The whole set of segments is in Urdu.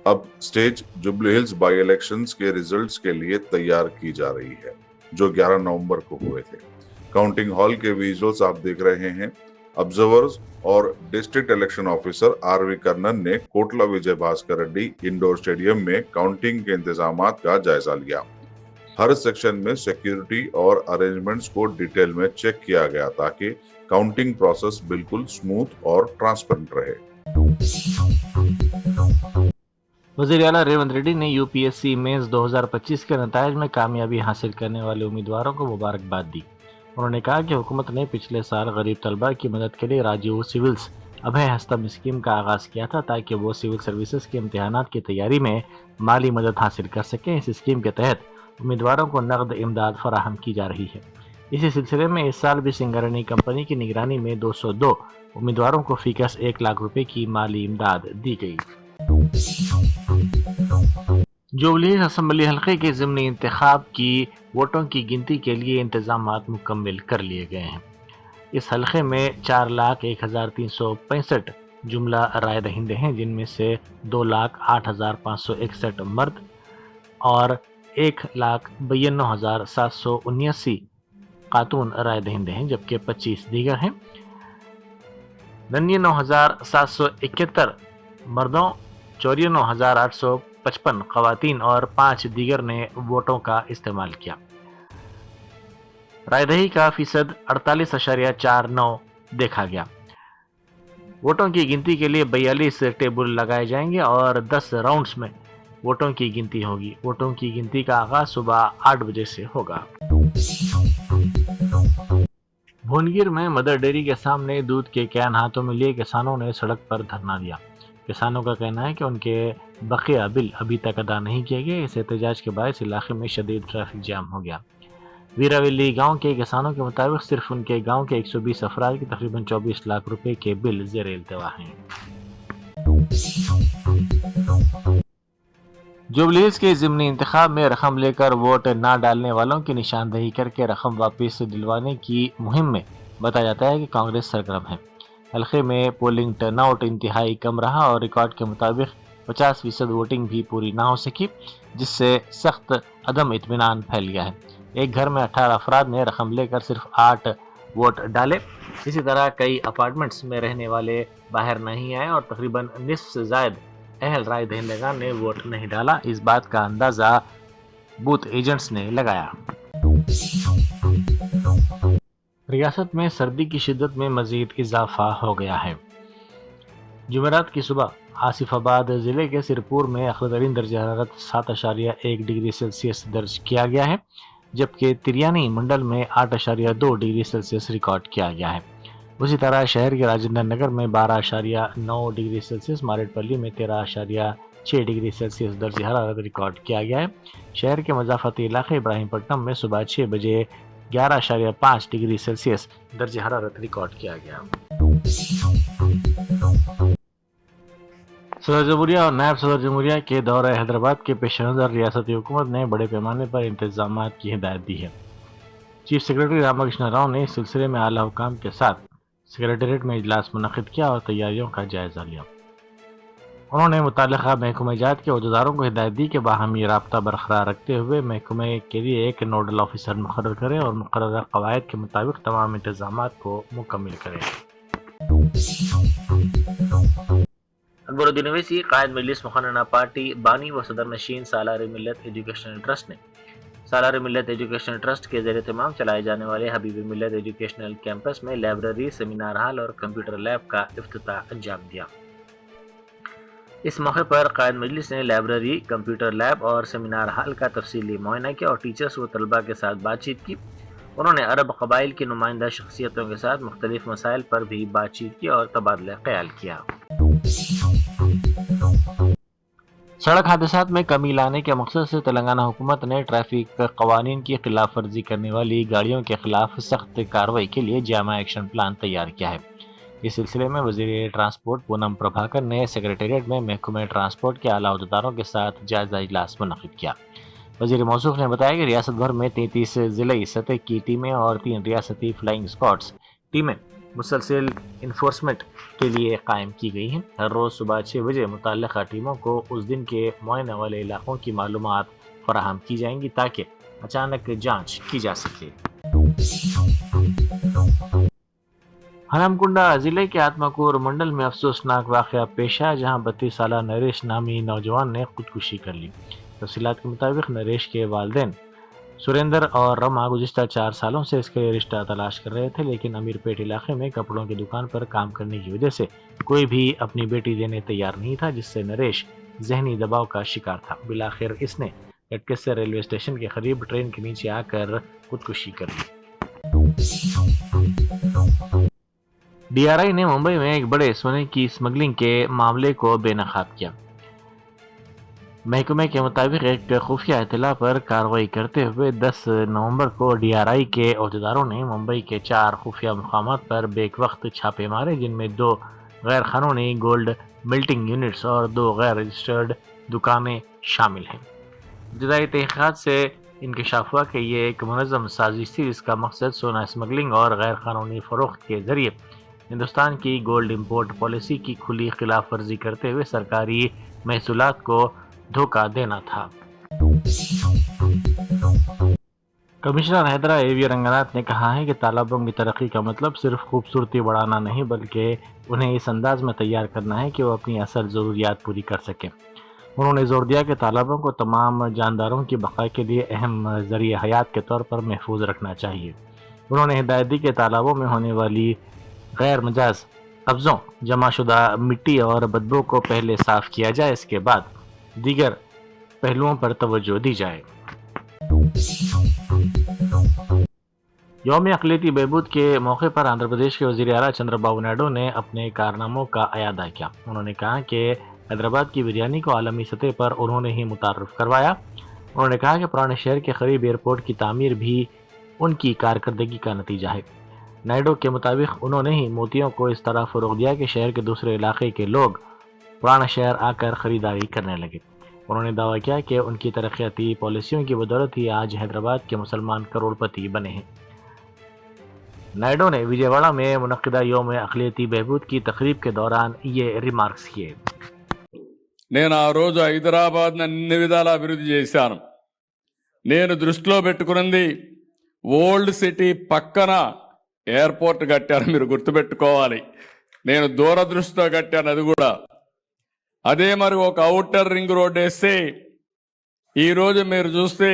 اب stage jubilee Hills by elections کے ریزلٹس کے لیے تیار کی جا رہی ہے جو 11 نومبر کو ہوئے تھے۔ کاؤنٹنگ ہال کے ویژولز آپ دیکھ رہے ہیں۔ آبزرورز اور district election officer R V Karnan نے کوٹلہ وجے بھاسکر ریڈی انڈور اسٹیڈیم میں کاؤنٹنگ کے انتظامات کا جائزہ لیا۔ ہر سیکشن میں سیکیورٹی اور ارینجمنٹس کو ڈیٹیل میں چیک کیا گیا تاکہ کاؤنٹنگ پروسیس بالکل سموتھ اور ٹرانسپیرنٹ رہے۔ وزیر اعلیٰ ریونت ریڈی نے U P S C mains 2025 کے نتائج میں کامیابی حاصل کرنے والے امیدواروں کو مبارکباد دی۔ انہوں نے کہا کہ حکومت نے پچھلے سال غریب طلبہ کی مدد کے لیے راجیو سیولز ابھے ہستم اسکیم کا آغاز کیا تھا تاکہ وہ سول سروسز کے امتحانات کی تیاری میں مالی مدد حاصل کر سکیں۔ اس اسکیم کے تحت امیدواروں کو نقد امداد فراہم کی جا رہی ہے۔ اسی سلسلے میں اس سال بھی سنگرانی کمپنی کی نگرانی میں 202 امیدواروں کو فی کس 1 لاکھ روپے کی مالی امداد دی گئی۔ جوبلی ہلز اسمبلی حلقے کے ضمنی انتخاب کی ووٹوں کی گنتی کے لیے انتظامات مکمل کر لیے گئے ہیں۔ اس حلقے میں 4,01,365 جملہ رائے دہندے ہیں، جن میں سے 2,08,561 مرد اور 1,92,779 خاتون رائے دہندے ہیں، جبکہ 25 دیگر ہیں۔ 99,771 مردوں، 94,855 خواتین اور 5 دیگر نے ووٹوں کا استعمال کیا۔ رائے دہی کا فیصد 48.49 دیکھا گیا۔ ووٹوں کی گنتی کے لیے 42 ٹیبل لگائے جائیں گے اور 10 راؤنڈز میں ووٹوں کی گنتی ہوگی۔ ووٹوں کی گنتی کا آغاز صبح 8 بجے سے ہوگا۔ بھونگیر میں مدر ڈیری کے سامنے دودھ کے کین ہاتھوں میں لیے کسانوں نے سڑک پر دھرنا دیا۔ کسانوں کا کہنا ہے کہ ان کے بقیہ بل ابھی تک ادا نہیں کیے گئے۔ اس احتجاج کے باعث علاقے میں شدید ٹریفک جام ہو گیا۔ ویراولی گاؤں کے کسانوں کے مطابق صرف ان کے گاؤں کے 120 افراد کے تقریباً 24 لاکھ روپے کے بل زیر التوا ہیں۔ جوبلی ہلز کے ضمنی انتخاب میں رقم لے کر ووٹ نہ ڈالنے والوں کی نشاندہی کر کے رقم واپس دلوانے کی مہم میں بتایا جاتا ہے کہ کانگریس سرگرم ہے۔ حلقے میں پولنگ ٹرن آؤٹ انتہائی کم رہا اور ریکارڈ کے مطابق 50% ووٹنگ بھی پوری نہ ہو سکی، جس سے سخت عدم اطمینان پھیل گیا ہے۔ ایک گھر میں 18 افراد نے رقم لے کر صرف 8 ووٹ ڈالے۔ اسی طرح کئی اپارٹمنٹس میں رہنے والے باہر نہیں آئے اور تقریباً نصف سے زائد اہل رائے دہندگان نے ووٹ نہیں ڈالا۔ اس بات کا اندازہ بوتھ ایجنٹس نے لگایا۔ ریاست میں سردی کی شدت میں مزید اضافہ ہو گیا ہے۔ جمعرات کی صبح آصف آباد ضلع کے سرپور میں اقلیترین درجہ حرارت 7.1 ڈگری سیلسیس درج کیا گیا ہے، جبکہ تریانی منڈل میں 8.2 ڈگری سیلسیس ریکارڈ کیا گیا ہے۔ اسی طرح شہر کے راجندر نگر میں 12.9 ڈگری سیلسیس، ماریٹ پلی میں 13.6 ڈگری سیلسیس درجہ حرارت ریکارڈ کیا گیا ہے۔ شہر کے مضافاتی علاقے ابراہیم پٹنم میں صبح 6 بجے 11.5 ڈگری سیلسیس درجہ حرارت ریکارڈ کیا گیا۔ صدر جمہوریہ اور نائب صدر جمہوریہ کے دورہ حیدرآباد کے پیش نظر ریاستی حکومت نے بڑے پیمانے پر انتظامات کی ہدایت دی ہے۔ چیف سیکرٹری راما کرشنا راؤ نے اس سلسلے میں اعلیٰ حکام کے ساتھ سکریٹریٹ میں اجلاس منعقد کیا اور تیاریوں کا جائزہ لیا۔ انہوں نے متعلقہ محکمہ جات کے عہدیداروں کو ہدایت دی کہ باہمی رابطہ برقرار رکھتے ہوئے محکمے کے لیے ایک نوڈل آفیسر مقرر کریں اور مقررہ قواعد کے مطابق تمام انتظامات کو مکمل کریں۔ اکبر الدین اویسی قائد مجلس مقننہ پارٹی بانی و صدر نشین سالار ملت ایجوکیشنل ٹرسٹ نے سالار ملت ایجوکیشنل ٹرسٹ کے زیر اہتمام چلائے جانے والے حبیب ملت ایجوکیشنل کیمپس میں لائبریری، سیمینار ہال اور کمپیوٹر لیب کا افتتاح انجام دیا۔ اس موقع پر قائد مجلس نے لائبریری، کمپیوٹر لیب اور سیمینار ہال کا تفصیلی معائنہ کیا اور ٹیچرز و طلباء کے ساتھ بات چیت کی۔ انہوں نے عرب قبائل کی نمائندہ شخصیتوں کے ساتھ مختلف مسائل پر بھی بات چیت کی اور تبادلہ خیال کیا۔ سڑک حادثات میں کمی لانے کے مقصد سے تلنگانہ حکومت نے ٹریفک قوانین کی خلاف ورزی کرنے والی گاڑیوں کے خلاف سخت کارروائی کے لیے جامع ایکشن پلان تیار کیا ہے۔ اس سلسلے میں وزیر ٹرانسپورٹ پونم پربھاکر نے سکریٹریٹ میں محکمہ ٹرانسپورٹ کے اعلیٰ عہدیداروں کے ساتھ جائزہ اجلاس منعقد کیا۔ وزیر موصوف نے بتایا کہ ریاست بھر میں 33 ضلعی سطح کی ٹیمیں اور 3 ریاستی فلائنگ اسکواڈز ٹیمیں مسلسل انفورسمنٹ کے لیے قائم کی گئی ہیں۔ ہر روز صبح 6 بجے متعلقہ ٹیموں کو اس دن کے معائنہ والے علاقوں کی معلومات فراہم کی جائیں گی تاکہ اچانک جانچ کی جا سکے۔ ہنم-کنڈا ضلع کے آتمکور منڈل میں افسوسناک واقعہ پیش آیا جہاں 32 سالہ نریش نامی نوجوان نے خودکشی کر لی۔ تفصیلات کے مطابق نریش کے والدین سریندر اور رما گزشتہ 4 سالوں سے اس کے لیے رشتہ تلاش کر رہے تھے، لیکن امیر پیٹ علاقے میں کپڑوں کی دکان پر کام کرنے کی وجہ سے کوئی بھی اپنی بیٹی دینے تیار نہیں تھا، جس سے نریش ذہنی دباؤ کا شکار تھا۔ بالآخر اس نے گٹکسر ریلوے اسٹیشن کے قریب ٹرین کے نیچے آ کر خودکشی کر لی۔ ڈی آر آئی نے ممبئی میں ایک بڑے سونے کی اسمگلنگ کے معاملے کو بے نقاب کیا۔ محکمے کے مطابق ایک خفیہ اطلاع پر کارروائی کرتے ہوئے 10 نومبر کو ڈی آر آئی کے عہدیداروں نے ممبئی کے 4 خفیہ مقامات پر بیک وقت چھاپے مارے، جن میں 2 غیر قانونی گولڈ ملٹنگ یونٹس اور 2 غیر رجسٹرڈ دکانیں شامل ہیں۔ ابتدائی تحقیقات سے انکشاف ہوا کہ یہ ایک منظم سازش تھی جس کا مقصد سونا اسمگلنگ اور غیر قانونی فروخت کے ذریعے ہندوستان کی گولڈ امپورٹ پالیسی کی کھلی خلاف ورزی کرتے ہوئے سرکاری محصولات کو دھوکہ دینا تھا۔ کمشنر حیدرا اے وی رنگناتھ نے کہا ہے کہ تالابوں کی ترقی کا مطلب صرف خوبصورتی بڑھانا نہیں بلکہ انہیں اس انداز میں تیار کرنا ہے کہ وہ اپنی اصل ضروریات پوری کر سکیں۔ انہوں نے زور دیا کہ تالابوں کو تمام جانداروں کی بقا کے لیے اہم ذریعہ حیات کے طور پر محفوظ رکھنا چاہیے۔ انہوں نے ہدایت دی کہ تالابوں میں ہونے والی غیر مجاز قبضوں، جمع شدہ مٹی اور بدبو کو پہلے صاف کیا جائے، اس کے بعد دیگر پہلوؤں پر توجہ دی جائے۔ یوم اقلیتی بہبود کے موقع پر آندھرا پردیش کے وزیر اعلیٰ چندرا بابو نائیڈو نے اپنے کارناموں کا اعادہ کیا۔ انہوں نے کہا کہ حیدرآباد کی بریانی کو عالمی سطح پر انہوں نے ہی متعارف کروایا۔ انہوں نے کہا کہ پرانے شہر کے قریب ایئرپورٹ کی تعمیر بھی ان کی کارکردگی کا نتیجہ ہے۔ نائیڈو کے مطابق انہوں نے ہی موتیوں کو اس طرح فروغ دیا کہ شہر کے دوسرے علاقے کے لوگ پرانا شہر آ کر خریداری کرنے لگے۔ انہوں نے دعویٰ کیا کہ ان کی ترقیاتی پالیسیوں کی بدولت ہی آج حیدرآباد کے مسلمان کروڑ پتی بنے ہیں۔ نائیڈو نے وجے واڑہ میں منعقدہ یوم اقلیتی بہبود کی تقریب کے دوران یہ ریمارکس کیے۔ నేను ఆ రోజు హైదరాబాద్ని అన్ని విధాలా అభివృద్ధి చేశాను. నేను దృష్టిలో పెట్టుకున్నది ఓల్డ్ సిటీ పక్కన ఎయిర్పోర్ట్ కట్టాను, మీరు గుర్తుపెట్టుకోవాలి. నేను దూరదృష్టితో కట్టాను అది కూడా. అదే మరి ఒక అవుటర్ రింగ్ రోడ్ వేస్తే ఈరోజు మీరు చూస్తే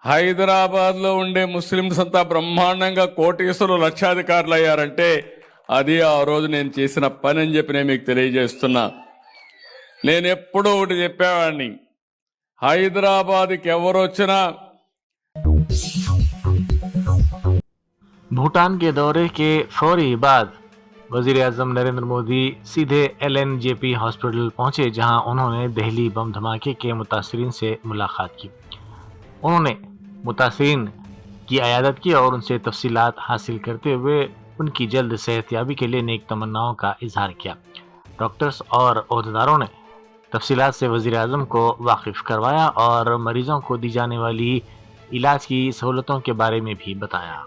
హైదరాబాద్లో ఉండే ముస్లిమ్స్ అంతా బ్రహ్మాండంగా కోటీశ్వరులు లక్షాధికారులు అయ్యారంటే అది ఆ రోజు నేను చేసిన పని అని చెప్పి నేను మీకు తెలియజేస్తున్నా. నేను ఎప్పుడూ ఒకటి చెప్పేవాడిని, హైదరాబాద్కి ఎవరు వచ్చినా بھوٹان کے دورے کے فوری بعد وزیر اعظم نریندر مودی سیدھے LNJP ہاسپٹل پہنچے جہاں انہوں نے دہلی بم دھماکے کے متاثرین سے ملاقات کی۔ انہوں نے متاثرین کی عیادت کی اور ان سے تفصیلات حاصل کرتے ہوئے ان کی جلد صحت یابی کے لیے نیک تمناؤں کا اظہار کیا۔ ڈاکٹرز اور عہدیداروں نے تفصیلات سے وزیر اعظم کو واقف کروایا اور مریضوں کو دی جانے والی علاج کی سہولتوں کے بارے میں بھی بتایا۔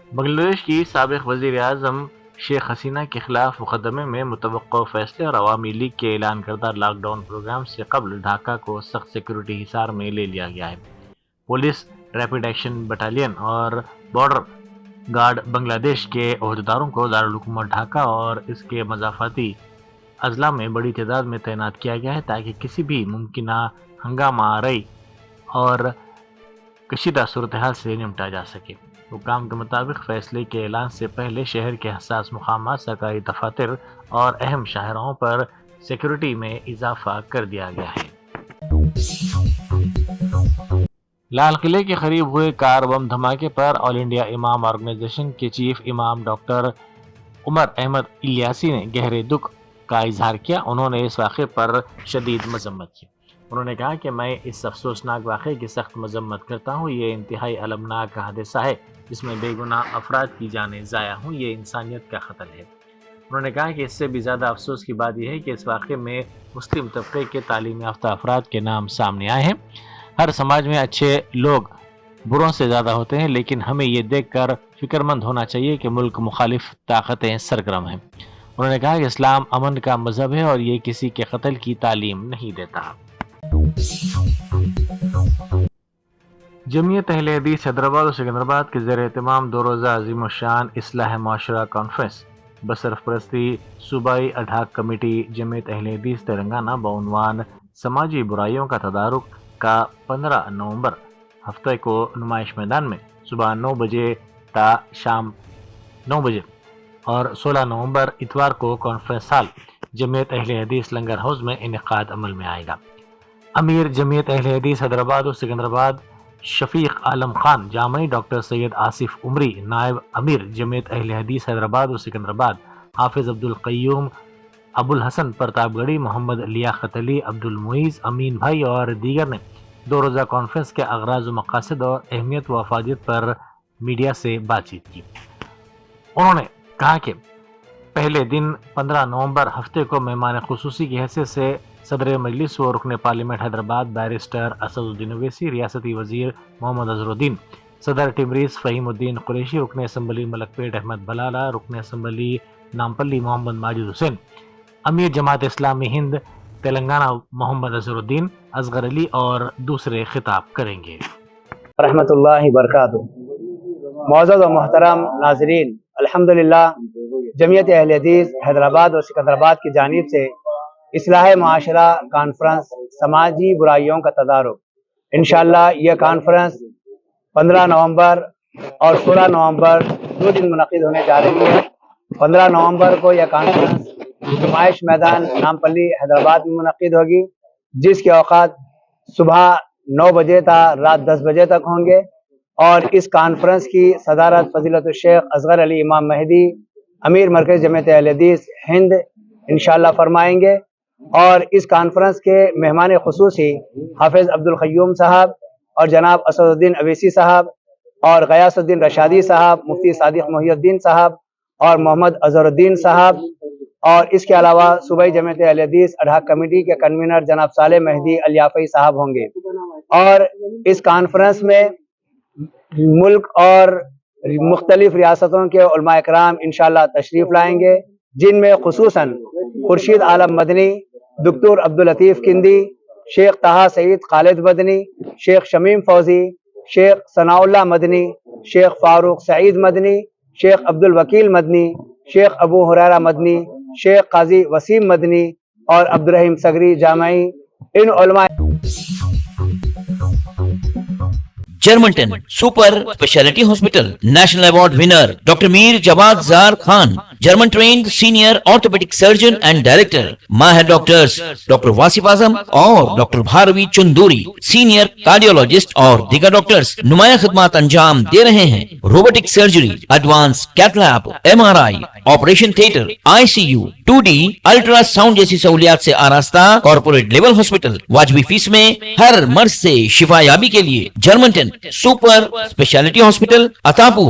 بنگلہ دیش کی سابق وزیر اعظم شیخ حسینہ کے خلاف مقدمے میں متوقع فیصلے اور عوامی لیگ کے اعلان کردہ لاک ڈاؤن پروگرام سے قبل ڈھاکہ کو سخت سیکورٹی حصار میں لے لیا گیا ہے۔ پولیس، ریپڈ ایکشن بٹالین اور بارڈر گارڈ بنگلہ دیش کے عہدیداروں کو دارالحکومت ڈھاکہ اور اس کے مضافاتی اضلاع میں بڑی تعداد میں تعینات کیا گیا ہے تاکہ کسی بھی ممکنہ ہنگامہ آرائی اور کشیدہ صورتحال سے نمٹا جا سکے۔ حکام کے مطابق فیصلے کے اعلان سے پہلے شہر کے حساس مقامات، سرکاری دفاتر اور اہم شاہراہوں پر سیکورٹی میں اضافہ کر دیا گیا ہے۔ لال قلعے کے قریب ہوئے کار بم دھماکے پر آل انڈیا امام آرگنائزیشن کے چیف امام ڈاکٹر عمر احمد الیاسی نے گہرے دکھ کا اظہار کیا۔ انہوں نے اس واقعے پر شدید مذمت کی۔ انہوں نے کہا کہ میں اس افسوسناک واقعے کی سخت مذمت کرتا ہوں۔ یہ انتہائی المناک حادثہ ہے جس میں بے گناہ افراد کی جانیں ضائع ہوں۔ یہ انسانیت کا قتل ہے۔ انہوں نے کہا کہ اس سے بھی زیادہ افسوس کی بات یہ ہے کہ اس واقعے میں مسلم طبقے کے تعلیم یافتہ افراد کے نام سامنے آئے ہیں۔ ہر سماج میں اچھے لوگ بروں سے زیادہ ہوتے ہیں، لیکن ہمیں یہ دیکھ کر فکرمند ہونا چاہیے کہ ملک مخالف طاقتیں سرگرم ہیں۔ انہوں نے کہا کہ اسلام امن کا مذہب ہے اور یہ کسی کے قتل کی تعلیم نہیں دیتا۔ جمعیت اہل حدیث حیدرآباد اور سکندرآباد کے زیر اہتمام 2 روزہ عظیم الشان اصلاح معاشرہ کانفرنس بسرپرستی صوبائی اڈھاک کمیٹی جمعیت اہل حدیث تلنگانہ بعنوان سماجی برائیوں کا تدارک کا 15 نومبر ہفتے کو نمائش میدان میں صبح 9 بجے تا شام 9 بجے اور 16 نومبر اتوار کو کانفرنس ہال جمعیت اہل حدیث لنگر ہاؤس میں انعقاد عمل میں آئے گا۔ امیر جمعیت اہل حدیث حیدرآباد اور سکندرآباد شفیق عالم خان جامعی، ڈاکٹر سید آصف عمری نائب امیر جمعیت اہل حدیث حیدرآباد اور سکندرآباد، حافظ عبدالقیوم ابو الحسن پرتاپ گڑھی، محمد لیاقت علی، عبدالمعیز، امین بھائی اور دیگر نے 2 روزہ کانفرنس کے اغراض و مقاصد اور اہمیت و افادیت پر میڈیا سے بات چیت کی۔ انہوں نے کہا کہ پہلے دن 15 نومبر ہفتے کو مہمان خصوصی کی حیثیت سے صدر مجلس و رکن پارلیمنٹ حیدرآباد بیرسٹر اسد الدین اویسی، ریاستی وزیر محمد اظہر الدین، صدر ٹمریز فہیم الدین قریشی، رکن اسمبلی ملک پیٹ احمد بلالہ، رکن اسمبلی نامپلی محمد ماجد حسین، امیر جماعت اسلامی ہند تلنگانہ محمد اظہر الدین، اصغر علی اور دوسرے خطاب کریں گے۔ رحمۃ اللہ وبرکاتہ۔ معزز و محترم ناظرین، الحمدللہ جمعیت اہل حدیث حیدرآباد اور سکندرآباد کی جانب سے اصلاح معاشرہ کانفرنس سماجی برائیوں کا تدارک، انشاءاللہ یہ کانفرنس 15 نومبر اور 16 نومبر 2 دن منعقد ہونے جا رہی ہے۔ 15 نومبر کو یہ کانفرنس نمائش میدان نامپلی حیدرآباد میں منعقد ہوگی، جس کے اوقات صبح 9 بجے تا رات 10 بجے تک ہوں گے، اور اس کانفرنس کی صدارت فضیلت الشیخ اصغر علی امام مہدی امیر مرکز جمعیت اہل حدیث ہند انشاءاللہ فرمائیں گے، اور اس کانفرنس کے مہمان خصوصی حافظ عبدالقیوم صاحب اور جناب اسد الدین اویسی صاحب اور غیاث الدین رشادی صاحب، مفتی صادق محی الدین صاحب اور محمد اظہر الدین صاحب، اور اس کے علاوہ صوبائی جمعیت اہل حدیث اڈھاک کمیٹی کے کنوینر جناب صالح مہدی الیافی صاحب ہوں گے۔ اور اس کانفرنس میں ملک اور مختلف ریاستوں کے علماء اکرام انشاءاللہ تشریف لائیں گے، جن میں خصوصاً خورشید عالم مدنی، دکتور عبداللطیف کندی، شیخ طہا سعید خالد مدنی، شیخ شمیم فوزی، شیخ ثناء اللہ مدنی، شیخ فاروق سعید مدنی، شیخ عبدالوکیل مدنی، شیخ ابو ہریرہ مدنی، شیخ قاضی وسیم مدنی اور عبدالرحیم صگری جامعی۔ ان علماء جرمنٹن super specialty hospital national award winner doctor Mir Jawad Zar Khan, German trained senior orthopaedic surgeon and director, ماہر ڈاکٹرز ڈاکٹر واصف اعظم اور doctor Bharavi Chanduri, senior cardiologist اور دیگر ڈاکٹرز نمایاں خدمات انجام دے رہے ہیں۔ Robotic surgery, advance cath lab, MRI، operation theatre, ICU، 2D ultrasound جیسی سہولیات سے آراستہ کارپوریٹ لیول ہاسپٹل، واجبی فیس میں ہر مرض سے شفا یابی کے لیے جرمنٹن سپر اسپیشلٹی ہاسپٹل، عطاپور۔